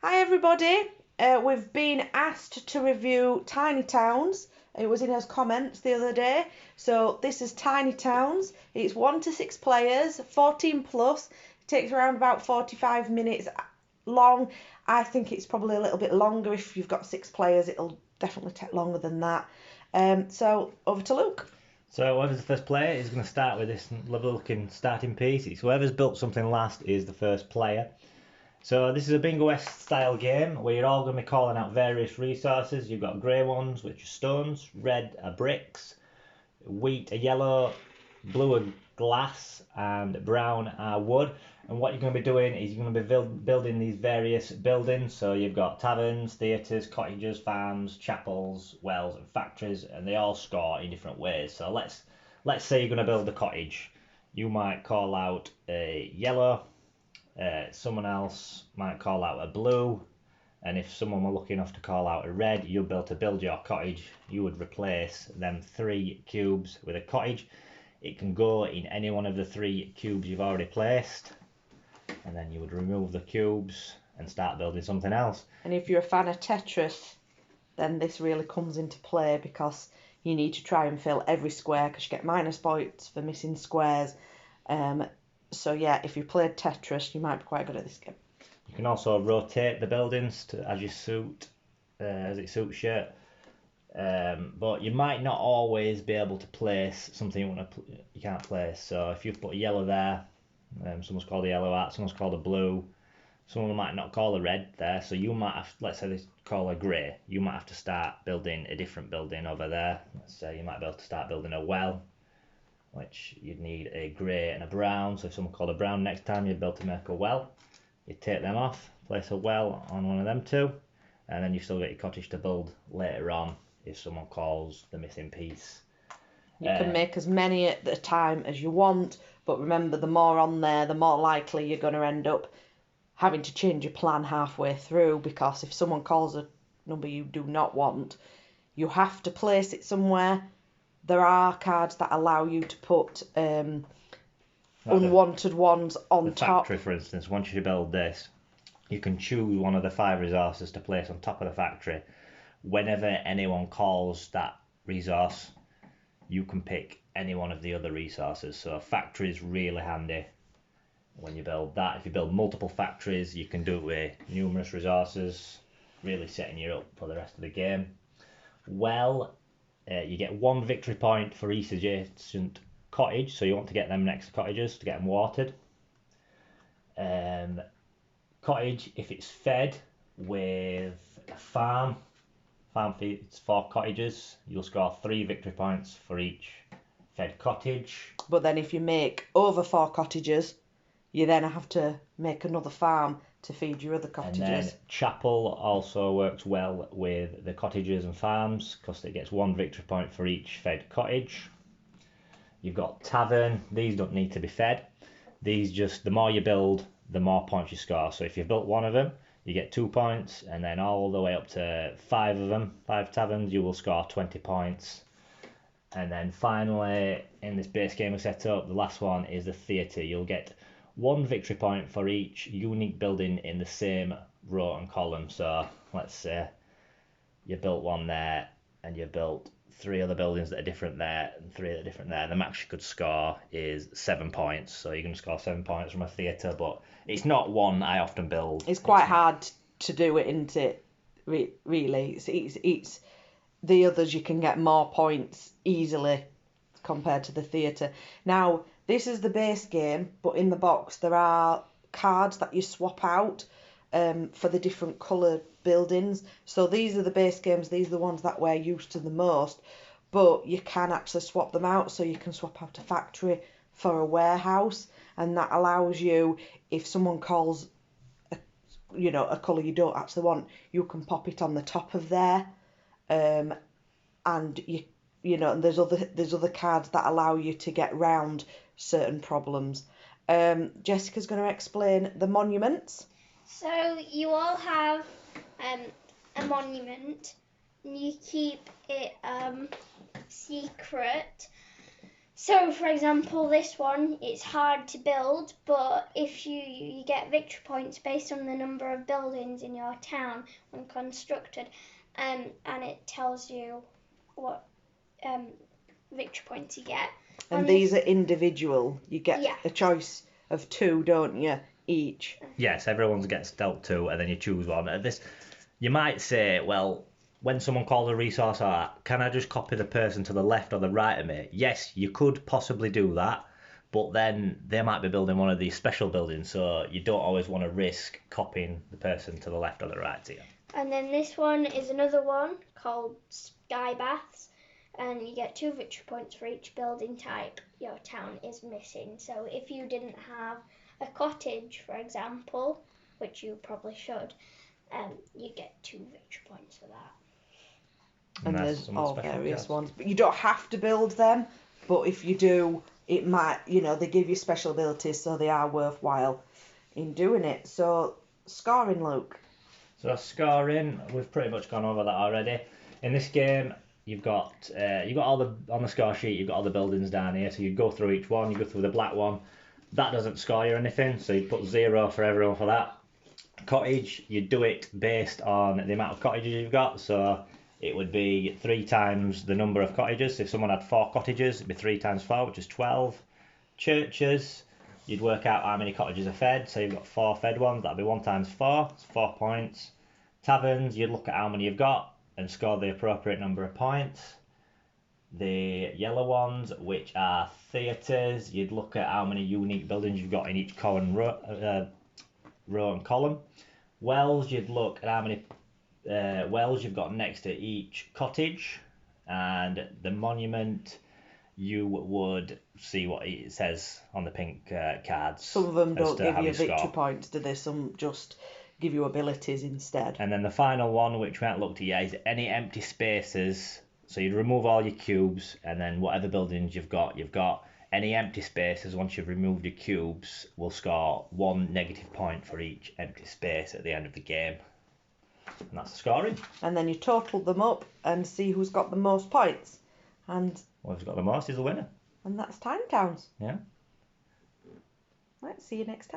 Hi everybody. We've been asked to review Tiny Towns. It was in his comments the other day. So this is Tiny Towns. It's 1 to 6 players, 14 plus. It takes around about 45 minutes long. I think it's probably a little bit longer. If you've got 6 players, it'll definitely take longer than that. So over to Luke. So whoever's the first player is going to start with this lovely looking starting piece. It's whoever's built something last is the first player. So this is a bingo-esque style game where you're all going to be calling out various resources. You've got grey ones, which are stones, red are bricks, wheat are yellow, blue are glass, and brown are wood. And what you're going to be doing is you're going to be building these various buildings. So you've got taverns, theatres, cottages, farms, chapels, wells, and factories, and they all score in different ways. So let's say you're going to build a cottage. You might call out a yellow. Someone else might call out a blue, and if someone were lucky enough to call out a red, you'd be able to build your cottage. You would replace them 3 cubes with a cottage. It can go in any one of the 3 cubes you've already placed, and then you would remove the cubes and start building something else. And if you're a fan of Tetris, then this really comes into play because you need to try and fill every square because you get minus points for missing squares. So yeah, if you played Tetris, you might be quite good at this game. You can also rotate the buildings as it suits you. But you might not always be able to place something you can't place. So if you put a yellow there, someone's called a yellow out, someone's called a blue, someone might not call a red there. So you might have, let's say they call a grey, you might have to start building a different building over there. Let's say you might be able to start building a well, which you'd need a grey and a brown. So if someone called a brown next time, you'd be able to make a well. You take them off, place a well on one of them two, and then you still get your cottage to build later on if someone calls the missing piece. You can make as many at a time as you want, but remember, the more on there, the more likely you're going to end up having to change your plan halfway through, because if someone calls a number you do not want, you have to place it somewhere. There are cards that allow you to put unwanted ones on top. Factory, for instance, once you build this, you can choose one of the 5 resources to place on top of the factory. Whenever anyone calls that resource, you can pick any one of the other resources. So a factory is really handy when you build that. If you build multiple factories, you can do it with numerous resources, really setting you up for the rest of the game. Well, you get 1 victory point for each adjacent cottage, so you want to get them next to cottages to get them watered. Cottage, if it's fed with a farm feeds 4 cottages, you'll score 3 victory points for each fed cottage. But then if you make over 4 cottages, you then have to make another farm to feed your other cottages. And then chapel also works well with the cottages and farms because it gets 1 victory point for each fed cottage. You've got tavern. These don't need to be fed. These just, the more you build, the more points you score. So if you've built 1 of them, you get 2 points, and then all the way up to 5 of them, 5 taverns, you will score 20 points. And then finally, in this base game we set up, the last one is the theatre. You'll get 1 victory point for each unique building in the same row and column. So let's say you built 1 there, and you built 3 other buildings that are different there, and 3 that are different there. The max you could score is 7 points. So you can score 7 points from a theatre, but it's not one I often build. It's quite hard to do it, isn't it? Really, it's the others you can get more points easily compared to the theatre. Now, this is the base game, but in the box there are cards that you swap out for the different coloured buildings. So these are the base games, these are the ones that we're used to the most, but you can actually swap them out. So you can swap out a factory for a warehouse, and that allows you, if someone calls a colour you don't actually want, you can pop it on the top of there. And and there's other cards that allow you to get round certain problems. Jessica's going to explain the monuments. So you all have a monument, and you keep it secret. So, for example, this one, it's hard to build, but if you get victory points based on the number of buildings in your town when constructed, and it tells you what victory points you get. And these are individual. You get Yeah. a choice of 2, don't you, each? Yes, everyone gets dealt 2, and then you choose one. You might say, well, when someone calls a resource out, can I just copy the person to the left or the right of me? Yes, you could possibly do that, but then they might be building one of these special buildings, so you don't always want to risk copying the person to the left or the right to you. And then this one is another one called Sky Baths, and you get 2 victory points for each building type your town is missing. So if you didn't have a cottage, for example, which you probably should, you get 2 victory points for that. And that's there's some of the all special various cards. ones. But you don't have to build them. But if you do, it might, they give you special abilities, so they are worthwhile in doing it. So, scoring, Luke. So scoring, we've pretty much gone over that already. In this game, you've got all the on the score sheet. You've got all the buildings down here. So you go through each one. You go through the black one. That doesn't score you anything. So you put 0 for everyone for that. Cottage, you do it based on the amount of cottages you've got. So it would be 3 times the number of cottages. If someone had 4 cottages, it'd be 3 times 4, which is 12. Churches, you'd work out how many cottages are fed. So you've got 4 fed ones. That'd be 1 times 4. It's 4 points. Taverns, you'd look at how many you've got and score the appropriate number of points. The yellow ones, which are theatres, you'd look at how many unique buildings you've got in each row and column. Wells, you'd look at how many wells you've got next to each cottage. And the monument, you would see what it says on the pink cards. Some of them as don't to give how you you score. victory points, do they? Some just give you abilities instead. And then the final one, which we haven't looked at yet, is any empty spaces. So you'd remove all your cubes, and then whatever buildings you've got. Any empty spaces, once you've removed your cubes, will score 1 negative point for each empty space at the end of the game. And that's the scoring. And then you total them up and see who's got the most points. And Whoever's got the most is the winner. that's Time Towns. Yeah. Right, see you next time.